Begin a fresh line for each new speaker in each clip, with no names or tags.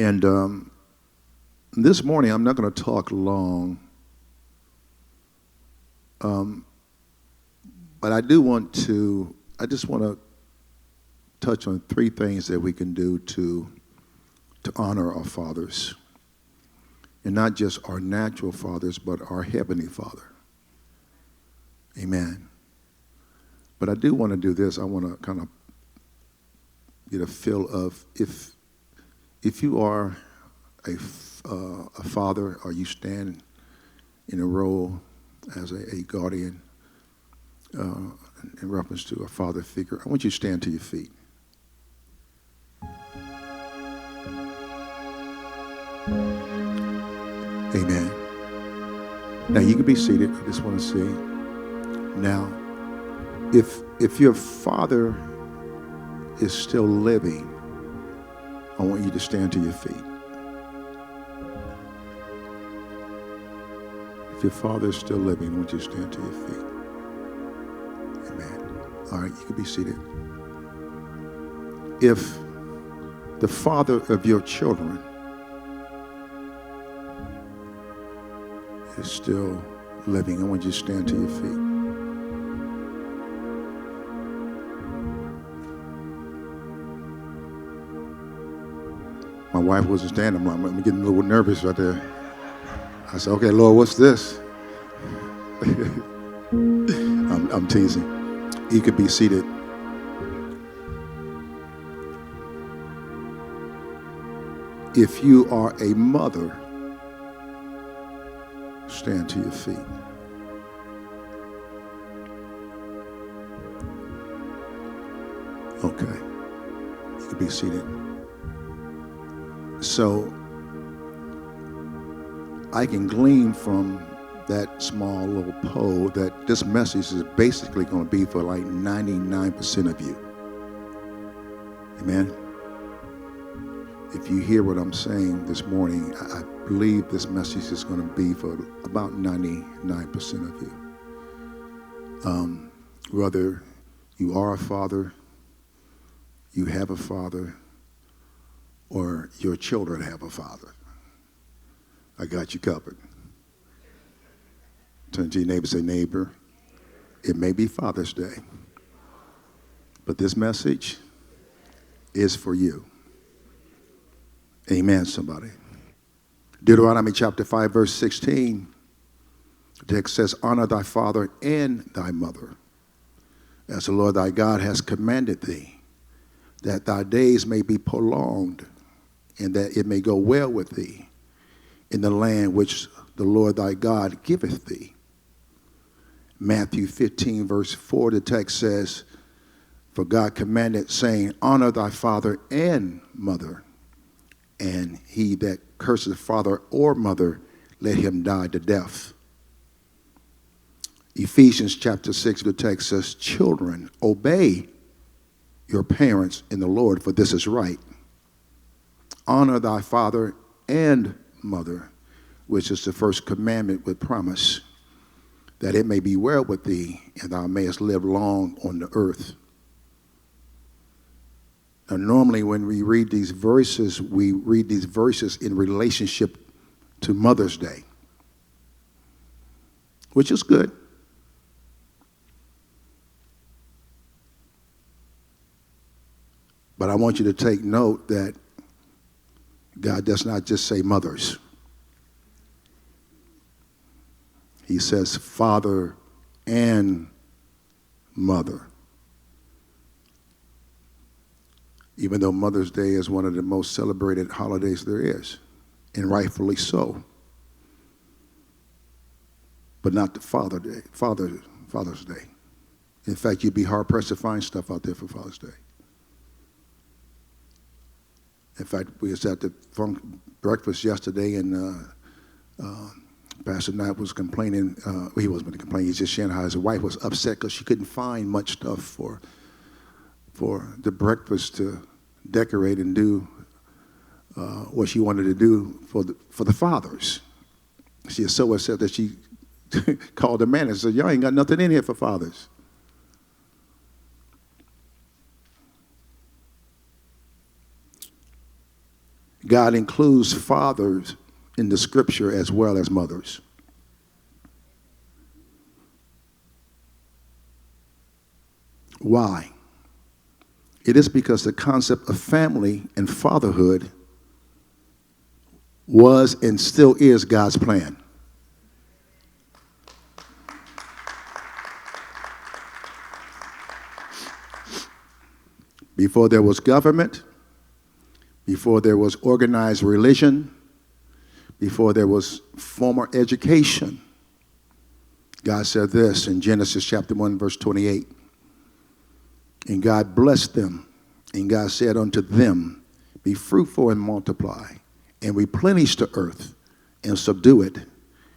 And this morning, I'm not going to talk long, but I just want to touch on three things that we can do to honor our fathers. And not just our natural fathers, but our heavenly Father. Amen. But I do want to do this. I want to kind of get a feel of if you are a father, or you stand in a role as a guardian in reference to a father figure, I want you to stand to your feet. Amen. Now you can be seated. I just want to see. Now, if your father is still living, I want you to stand to your feet. If your father is still living, I want you to stand to your feet. Amen. All right, you can be seated. If the father of your children is still living, I want you to stand to your feet. My wife wasn't standing. I'm getting a little nervous right there. I said, okay, Lord, what's this? I'm teasing. You could be seated. If you are a mother, stand to your feet. Okay. You can be seated. So I can glean from that small little poll that this message is basically going to be for like 99% of you. Amen. If you hear what I'm saying this morning, I believe this message is going to be for about 99% of you. Whether you are a father, you have a father, or your children have a father, I got you covered. Turn to your neighbor and say, neighbor, it may be Father's Day, but this message is for you. Amen, somebody. Deuteronomy chapter 5, verse 16, the text says, honor thy father and thy mother, as the Lord thy God has commanded thee, that thy days may be prolonged, and that it may go well with thee in the land which the Lord thy God giveth thee. Matthew 15, verse 4, the text says, for God commanded, saying, honor thy father and mother, and he that curses father or mother, let him die to death. Ephesians chapter 6, the text says, children, obey your parents in the Lord, for this is right. Honor thy father and mother, which is the first commandment with promise, that it may be well with thee, and thou mayest live long on the earth. Now, normally when we read these verses in relationship to Mother's Day, which is good. But I want you to take note that God does not just say mothers. He says father and mother. Even though Mother's Day is one of the most celebrated holidays there is, and rightfully so. But not the Father's Day. In fact, you'd be hard-pressed to find stuff out there for Father's Day. In fact, we was at the breakfast yesterday, and Pastor Knight was complaining. He wasn't going to complain. He's just sharing how his wife was upset because she couldn't find much stuff for the breakfast to decorate and do what she wanted to do for the fathers. She is so upset that she called the man and said, y'all ain't got nothing in here for fathers. God includes fathers in the scripture as well as mothers. Why? It is because the concept of family and fatherhood was and still is God's plan. Before there was government, before there was organized religion, before there was formal education, God said this in Genesis chapter 1, verse 28. And God blessed them, and God said unto them, be fruitful and multiply, and replenish the earth, and subdue it,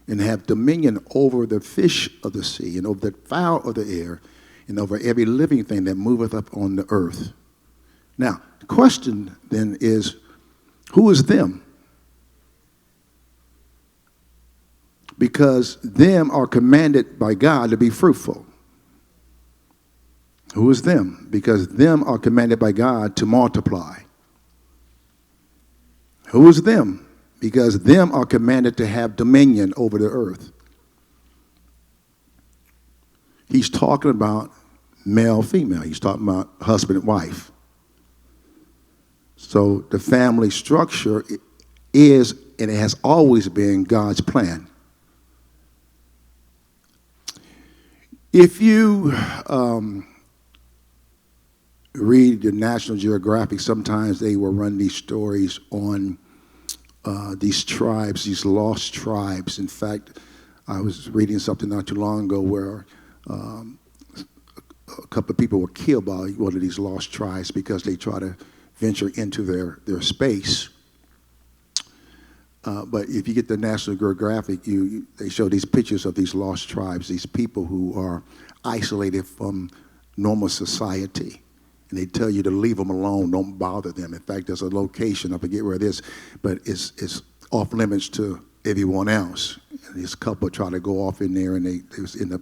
and have dominion over the fish of the sea, and over the fowl of the air, and over every living thing that moveth up on the earth. Now, the question then is, who is them? Because them are commanded by God to be fruitful. Who is them? Because them are commanded by God to multiply. Who is them? Because them are commanded to have dominion over the earth. He's talking about male, female. He's talking about husband and wife. So the family structure is, and it has always been, God's plan. If you read the National Geographic, sometimes they will run these stories on these tribes, these lost tribes. In fact, I was reading something not too long ago where a couple of people were killed by one of these lost tribes because they try to venture into their space. But if you get the National Geographic, they show these pictures of these lost tribes, these people who are isolated from normal society. And they tell you to leave them alone, don't bother them. In fact, there's a location, I forget where it is, but it's off limits to everyone else. And this couple try to go off in there, and they end up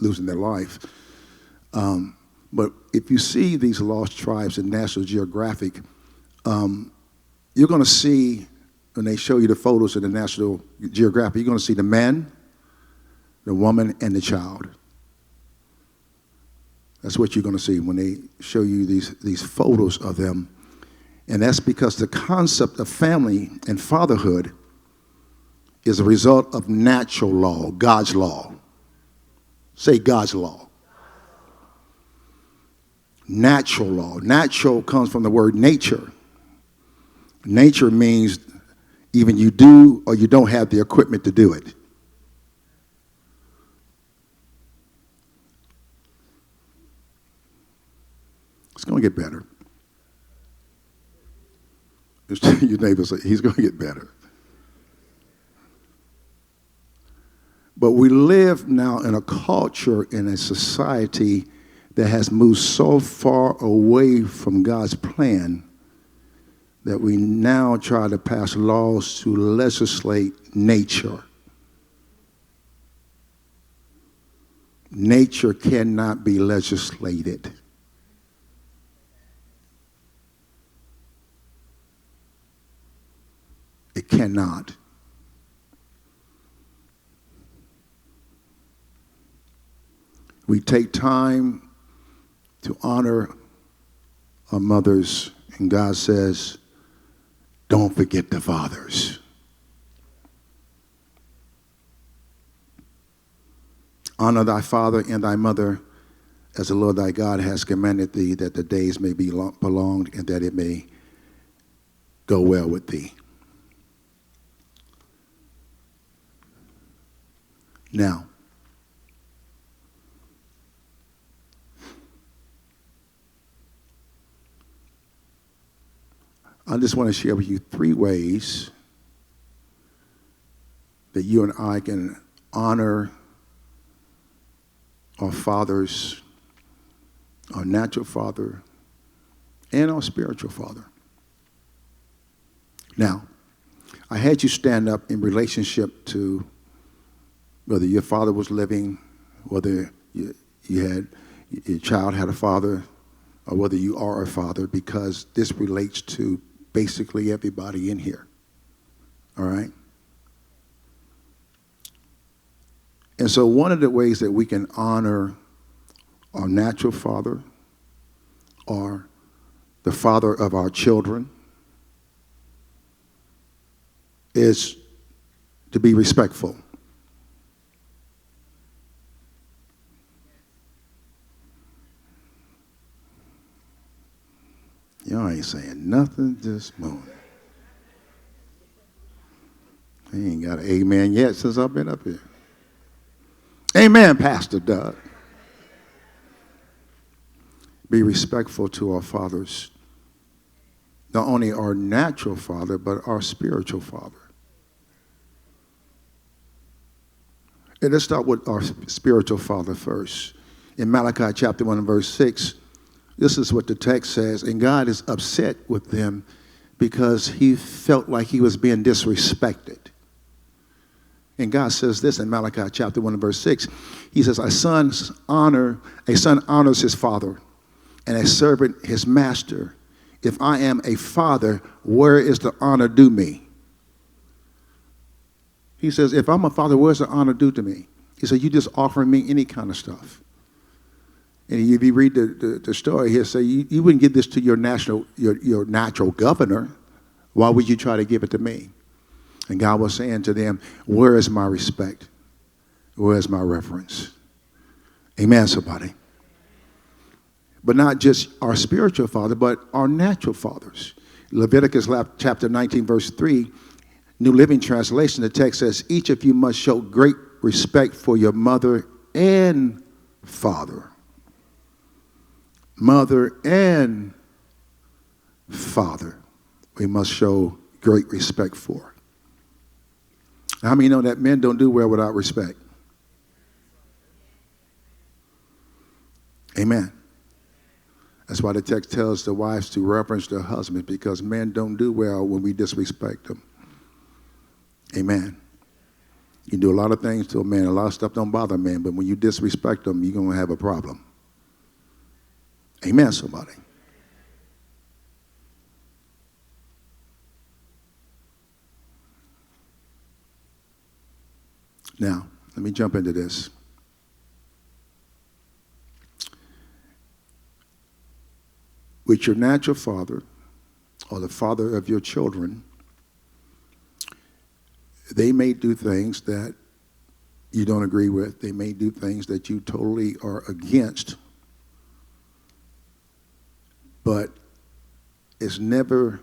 losing their life. But if you see these lost tribes in National Geographic, you're going to see, when they show you the photos in the National Geographic, you're going to see the man, the woman, and the child. That's what you're going to see when they show you these photos of them. And that's because the concept of family and fatherhood is a result of natural law, God's law. Say God's law. Natural law. Natural comes from the word nature. Nature means even you do or you don't have the equipment to do it. It's going to get better. Your neighbor say, he's going to get better. But we live now in a culture, in a society that has moved so far away from God's plan that we now try to pass laws to legislate nature. Nature cannot be legislated. It cannot. We take time to honor our mothers, and God says, don't forget the fathers. Honor thy father and thy mother, as the Lord thy God has commanded thee, that the days may be prolonged and that it may go well with thee. Now, I just want to share with you 3 ways that you and I can honor our fathers, our natural father, and our spiritual father. Now, I had you stand up in relationship to whether your father was living, whether your child had a father, or whether you are a father, because this relates to basically everybody in here. All right? And so one of the ways that we can honor our natural father or the father of our children is to be respectful. Y'all ain't saying nothing this morning. I ain't got an amen yet since I've been up here. Amen, Pastor Deut. Be respectful to our fathers. Not only our natural father, but our spiritual father. And let's start with our spiritual father first. In Malachi chapter 1 and verse 6, this is what the text says. And God is upset with them because he felt like he was being disrespected. And God says this in Malachi chapter 1 and verse 6. He says, a son honors his father, and a servant his master. If I am a father, where is the honor due me? He says, if I'm a father, where's the honor due to me? He said, you just offering me any kind of stuff. And if you read the story, he'll say, you wouldn't give this to your natural governor. Why would you try to give it to me? And God was saying to them, where is my respect? Where is my reverence? Amen, somebody. But not just our spiritual father, but our natural fathers. Leviticus chapter 19, verse 3, New Living Translation, the text says, each of you must show great respect for your mother and father. Mother and father, we must show great respect for. How many know that men don't do well without respect? Amen. That's why the text tells the wives to reverence their husbands, because men don't do well when we disrespect them. Amen. You can do a lot of things to a man. A lot of stuff don't bother men, but when you disrespect them, you're going to have a problem. Amen, somebody. Now, let me jump into this. With your natural father, or the father of your children, they may do things that you don't agree with. They may do things that you totally are against. But it's never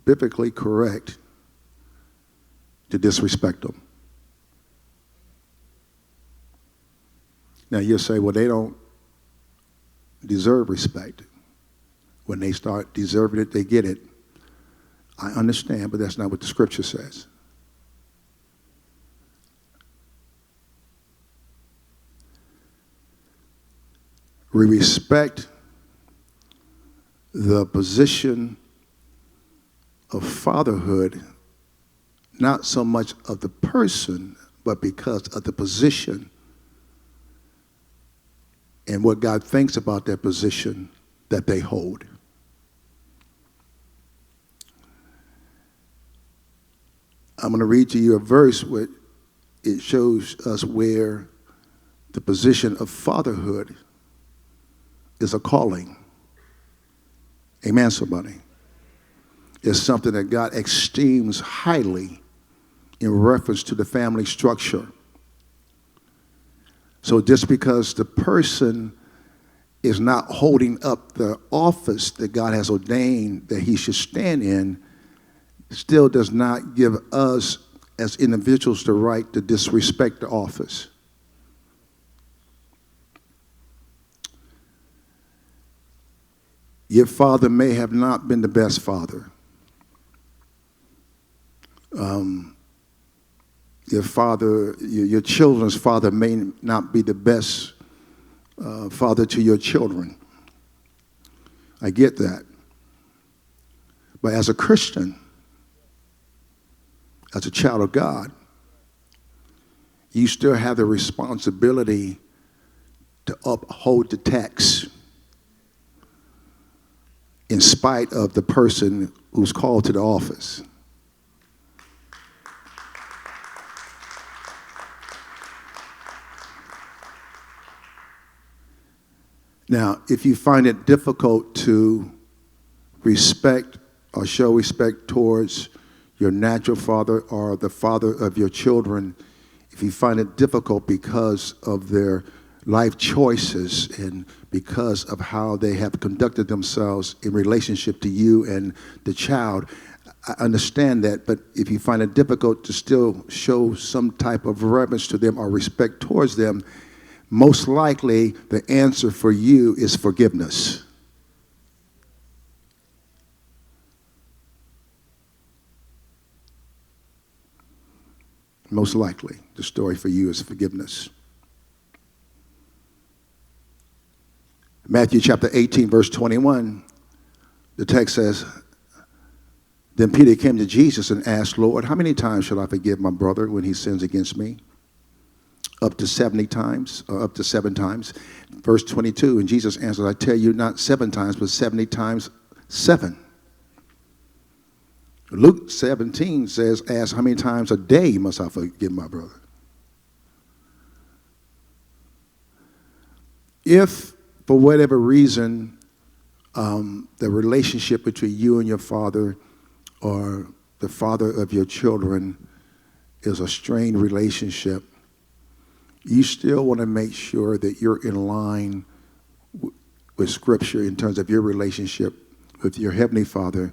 biblically correct to disrespect them. Now you'll say, well, they don't deserve respect. When they start deserving it, they get it. I understand, but that's not what the scripture says. We respect the position of fatherhood, not so much of the person, but because of the position and what God thinks about that position that they hold. I'm going to read to you a verse where it shows us where the position of fatherhood is a calling. Amen, somebody. It's something that God esteems highly in reference to the family structure. So just because the person is not holding up the office that God has ordained that he should stand in, still does not give us as individuals the right to disrespect the office. Your father may have not been the best father. Your children's father may not be the best father to your children. I get that. But as a Christian, as a child of God, you still have the responsibility to uphold the text in spite of the person who's called to the office. Now, if you find it difficult to respect or show respect towards your natural father or the father of your children, if you find it difficult because of their life choices and because of how they have conducted themselves in relationship to you and the child, I understand that. But if you find it difficult to still show some type of reverence to them or respect towards them, most likely the answer for you is forgiveness. Most likely, the story for you is forgiveness. Matthew chapter 18, verse 21, the text says, then Peter came to Jesus and asked, Lord, how many times shall I forgive my brother when he sins against me? Up to 70 times, or up to 7 times. Verse 22, and Jesus answered, I tell you, not 7 times, but 70 times 7. Luke 17 says, ask how many times a day must I forgive my brother? If, for whatever reason, the relationship between you and your father or the father of your children is a strained relationship, you still want to make sure that you're in line with Scripture in terms of your relationship with your Heavenly Father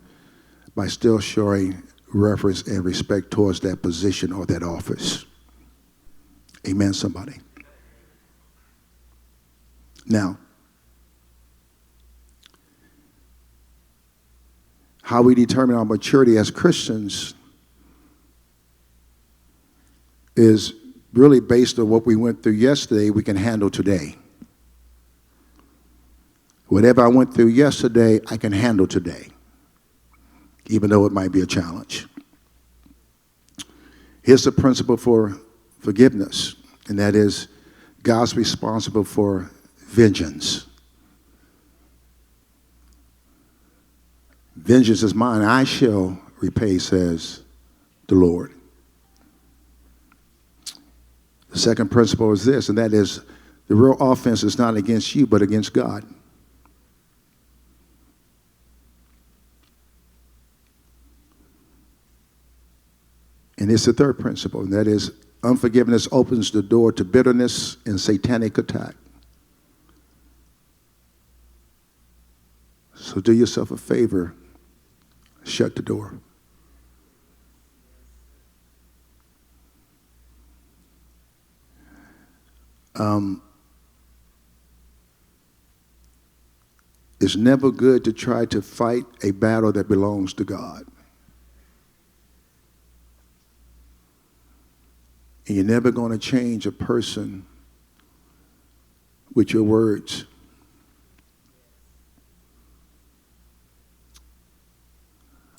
by still showing reverence and respect towards that position or that office. Amen, somebody. Now, how we determine our maturity as Christians is really based on what we went through yesterday, we can handle today. Whatever I went through yesterday, I can handle today, even though it might be a challenge. Here's the principle for forgiveness, and that is God's responsible for vengeance. Vengeance is mine, I shall repay, says the Lord. The second principle is this, and that is the real offense is not against you, but against God. And it's the third principle, and that is unforgiveness opens the door to bitterness and satanic attack. So do yourself a favor, shut the door. It's never good to try to fight a battle that belongs to God. And you're never going to change a person with your words.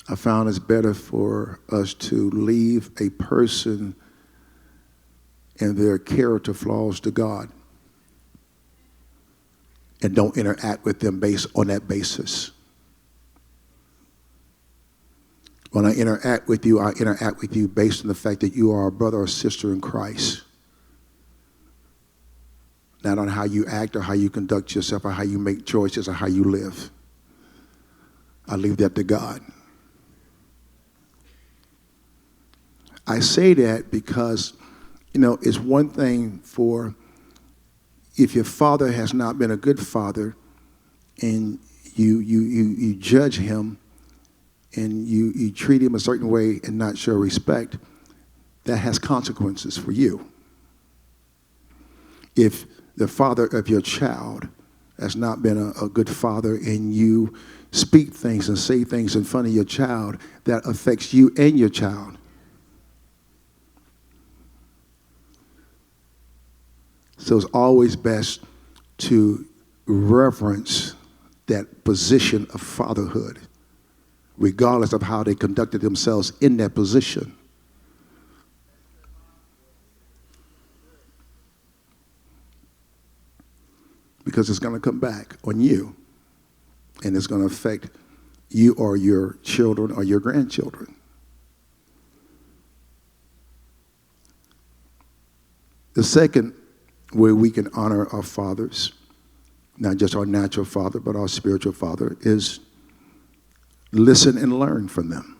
I found it's better for us to leave a person and their character flaws to God and don't interact with them based on that basis. When I interact with you based on the fact that you are a brother or sister in Christ. Not on how you act or how you conduct yourself or how you make choices or how you live. I leave that to God. I say that because, it's one thing for if your father has not been a good father and you judge him and you treat him a certain way and not show respect, that has consequences for you. If the father of your child has not been a good father and you speak things and say things in front of your child, that affects you and your child. So it's always best to reverence that position of fatherhood, regardless of how they conducted themselves in that position. Because it's going to come back on you, and it's going to affect you or your children or your grandchildren. The second way we can honor our fathers, not just our natural father, but our spiritual father, is listen and learn from them.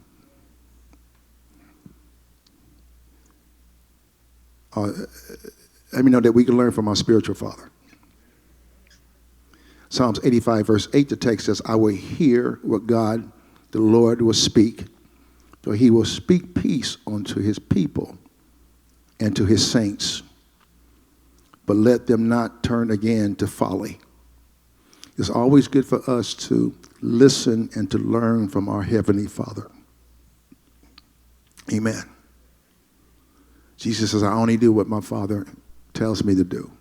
Let me know that we can learn from our spiritual father. Psalms 85, verse 8, the text says, I will hear what God, the Lord, will speak, for he will speak peace unto his people and to his saints, but let them not turn again to folly. It's always good for us to listen and to learn from our Heavenly Father. Amen. Jesus says, I only do what my Father tells me to do.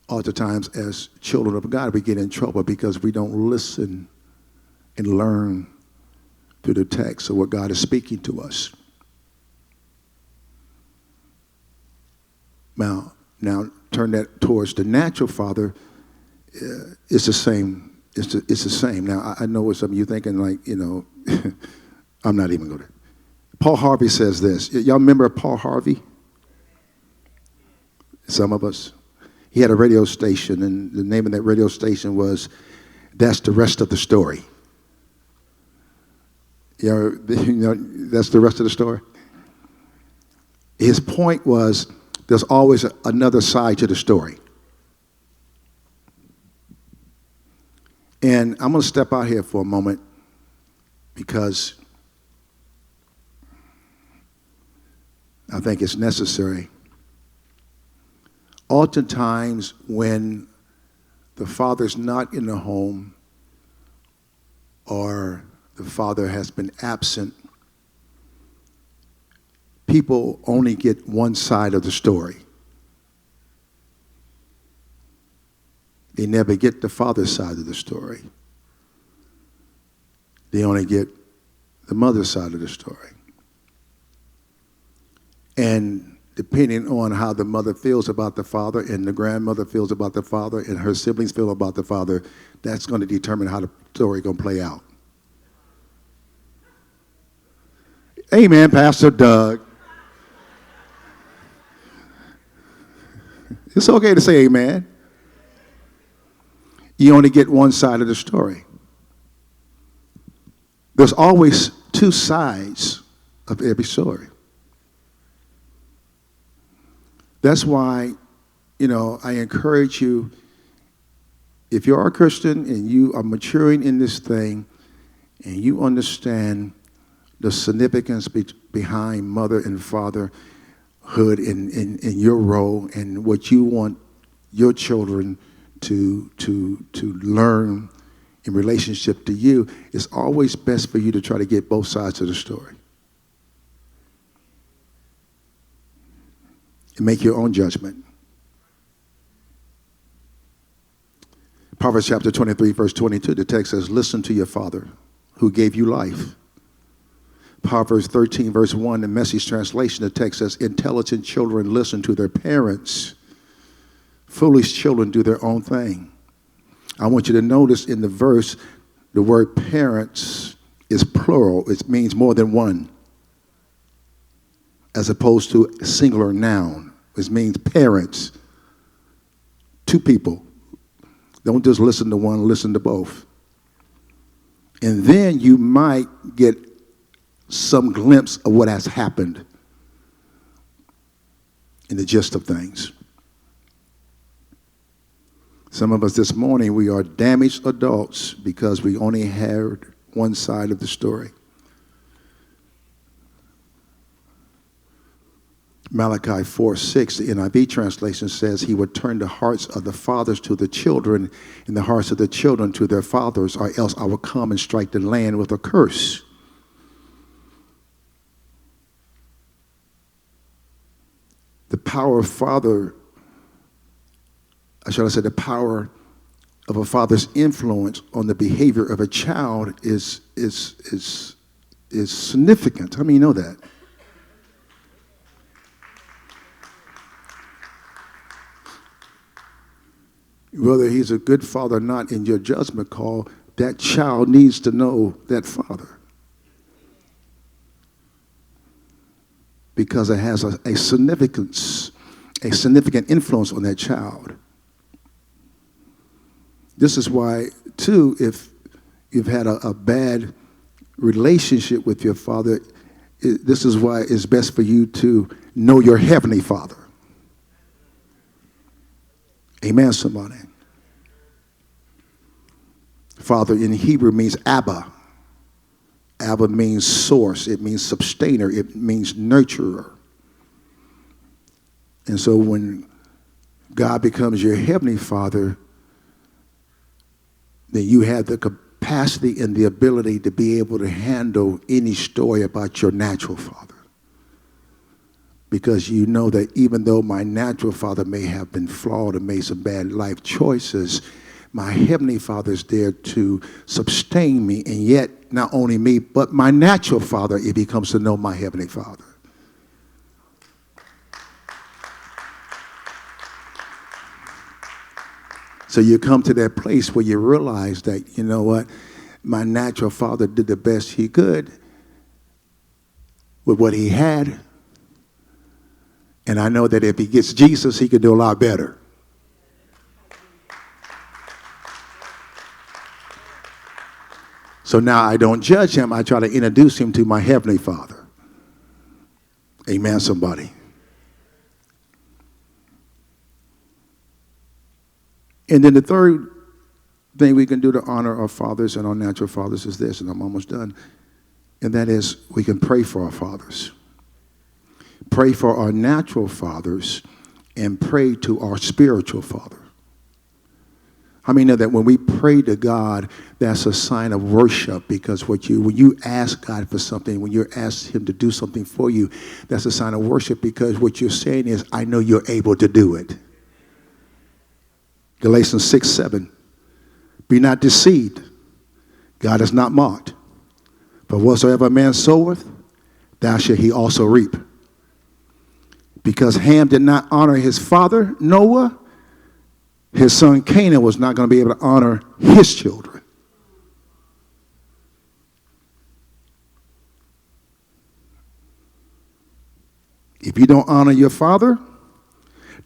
Oftentimes, as children of God, we get in trouble because we don't listen and learn through the text of what God is speaking to us. Now turn that towards the natural father. It's the same. It's the same. Now, I know what some of you thinking, like, I'm not even going to. Paul Harvey says this. Y'all remember Paul Harvey? Some of us. He had a radio station, and the name of that radio station was That's the Rest of the Story. That's the rest of the story. His point was there's always another side to the story. And I'm going to step out here for a moment because I think it's necessary. Oftentimes when the father's not in the home or the father has been absent, people only get one side of the story. They never get the father's side of the story. They only get the mother's side of the story. And depending on how the mother feels about the father and the grandmother feels about the father and her siblings feel about the father, that's going to determine how the story is going to play out. Amen, Pastor Doug. It's okay to say amen. You only get one side of the story. There's always two sides of every story. That's why, I encourage you, if you are a Christian and you are maturing in this thing and you understand the significance behind mother and fatherhood in your role and what you want your children to learn in relationship to you, it's always best for you to try to get both sides of the story. And make your own judgment. Proverbs chapter 23, verse 22, the text says, listen to your father who gave you life. Proverbs 13, verse 1, the Message translation, the text says, intelligent children listen to their parents. Foolish children do their own thing. I want you to notice in the verse, the word parents is plural. It means more than one, as opposed to a singular noun. It means parents, two people. Don't just listen to one, listen to both. And then you might get some glimpse of what has happened in the gist of things. Some of us this morning, we are damaged adults because we only heard one side of the story. Malachi 4:6, the NIV translation says, he would turn the hearts of the fathers to the children and the hearts of the children to their fathers, or else I will come and strike the land with a curse. The power of father, the power of a father's influence on the behavior of a child is significant. How many of you know that? Whether he's a good father or not in your judgment call, that child needs to know that father. Because it has a significant influence on that child. This is why, too, if you've had a bad relationship with your father, this is why it's best for you to know your heavenly Father. Amen, somebody. Father in Hebrew means Abba. Abba means source. It means sustainer. It means nurturer. And so when God becomes your heavenly Father, then you have the capacity and the ability to be able to handle any story about your natural father. Because you know that even though my natural father may have been flawed and made some bad life choices, my heavenly Father is there to sustain me, and yet not only me, but my natural father, if he comes to know my heavenly Father. So you come to that place where you realize that, you know what, my natural father did the best he could with what he had. And I know that if he gets Jesus, he can do a lot better. So now I don't judge him. I try to introduce him to my heavenly Father. Amen, somebody. And then the third thing we can do to honor our fathers and our natural fathers is this, and I'm almost done, and that is we can pray for our fathers. Pray for our natural fathers and pray to our spiritual father. How many know that when we pray to God, that's a sign of worship? Because when you ask God for something, when you ask him to do something for you, that's a sign of worship, because what you're saying is, I know you're able to do it. Galatians 6:7. Be not deceived. God is not mocked. For whatsoever a man soweth, that shall he also reap. Because Ham did not honor his father, Noah, his son Canaan was not going to be able to honor his children. If you don't honor your father,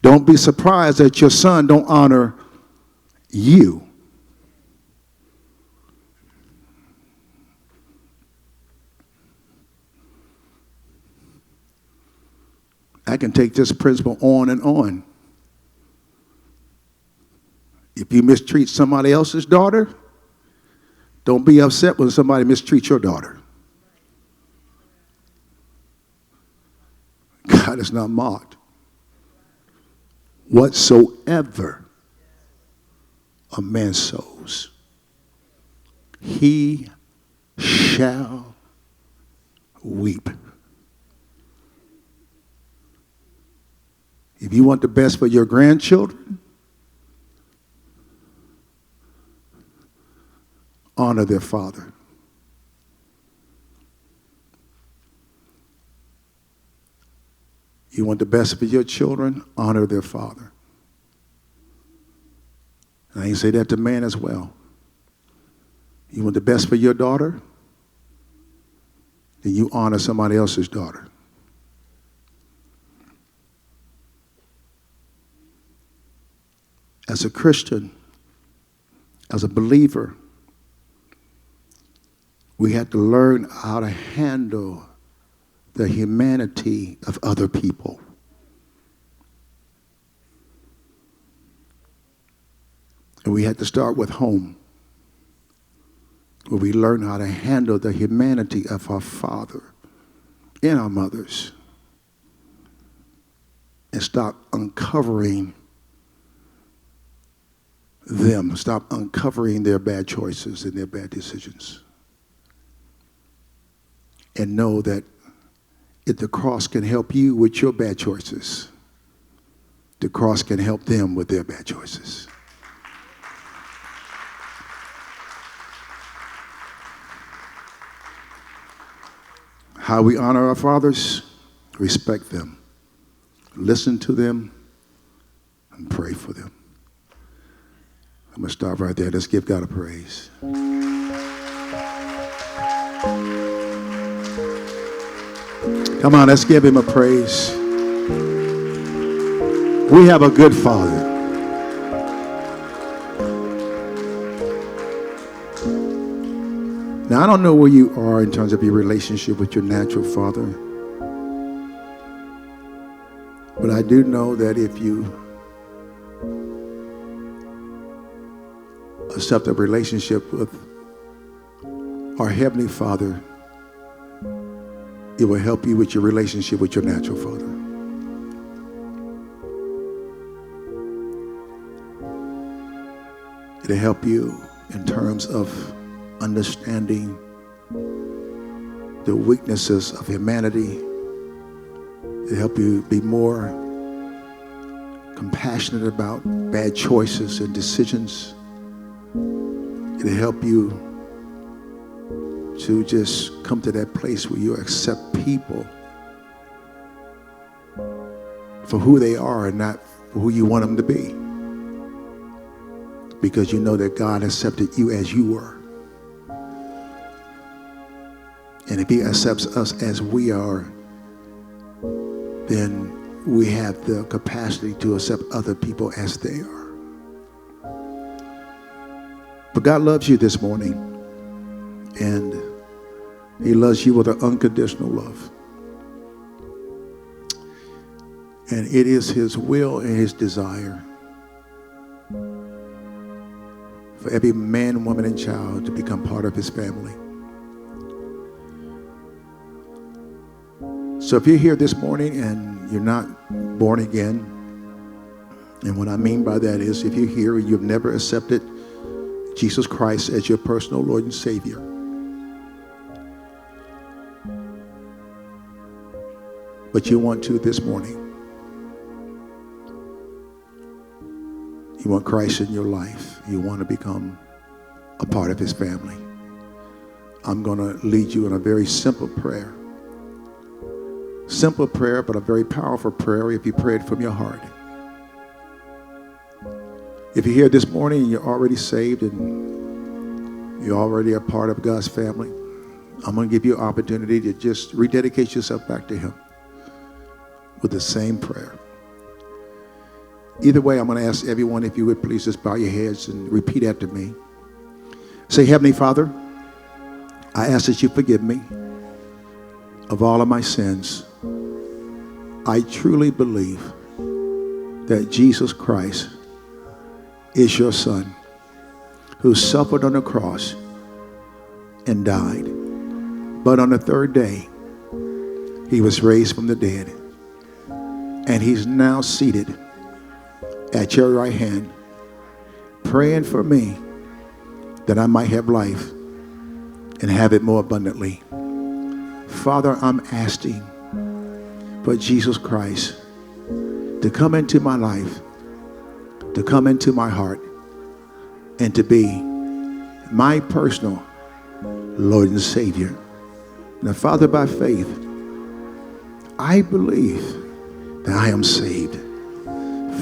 don't be surprised that your son don't honor you. I can take this principle on and on. If you mistreat somebody else's daughter, don't be upset when somebody mistreats your daughter. God is not mocked. Whatsoever a man sows, he shall weep. If you want the best for your grandchildren, honor their father. You want the best for your children, honor their father. And I can say that to man as well. You want the best for your daughter, then you honor somebody else's daughter. As a Christian, as a believer, we have to learn how to handle the humanity of other people. And we have to start with home, where we learn how to handle the humanity of our father and our mothers, and stop uncovering them, stop uncovering their bad choices and their bad decisions. And know that if the cross can help you with your bad choices, the cross can help them with their bad choices. How we honor our fathers: respect them, listen to them, and pray for them. I'm going to stop right there. Let's give God a praise. Come on, let's give him a praise. We have a good Father. Now, I don't know where you are in terms of your relationship with your natural father, but I do know that if you accept a relationship with our Heavenly Father, it will help you with your relationship with your natural father. It'll help you in terms of understanding the weaknesses of humanity. It'll help you be more compassionate about bad choices and decisions. It'll help you to just come to that place where you accept people for who they are and not for who you want them to be. Because you know that God accepted you as you were. And if he accepts us as we are, then we have the capacity to accept other people as they are. But God loves you this morning. And he loves you with an unconditional love. And it is his will and his desire for every man, woman, and child to become part of his family. So if you're here this morning and you're not born again, and what I mean by that is if you're here and you've never accepted Jesus Christ as your personal Lord and Savior, but you want to this morning, you want Christ in your life, you want to become a part of his family, I'm going to lead you in a very simple prayer. Simple prayer, but a very powerful prayer if you pray it from your heart. If you're here this morning and you're already saved and you're already a part of God's family, I'm going to give you an opportunity to just rededicate yourself back to him with the same prayer. Either way, I'm going to ask everyone, if you would please just bow your heads and repeat after me. Say, Heavenly Father, I ask that you forgive me of all of my sins. I truly believe that Jesus Christ is your Son, who suffered on the cross and died. But on the third day, he was raised from the dead. And he's now seated at your right hand, praying for me that I might have life and have it more abundantly. Father, I'm asking for Jesus Christ to come into my life, to come into my heart, and to be my personal Lord and Savior. Now, Father, by faith, I believe that I am saved.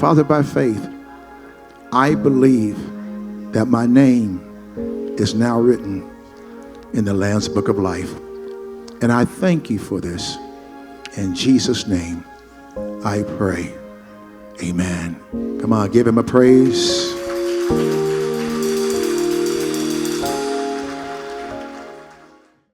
Father, by faith, I believe that my name is now written in the Lamb's Book of Life. And I thank you for this. In Jesus' name, I pray. Amen. Come on, give him a praise.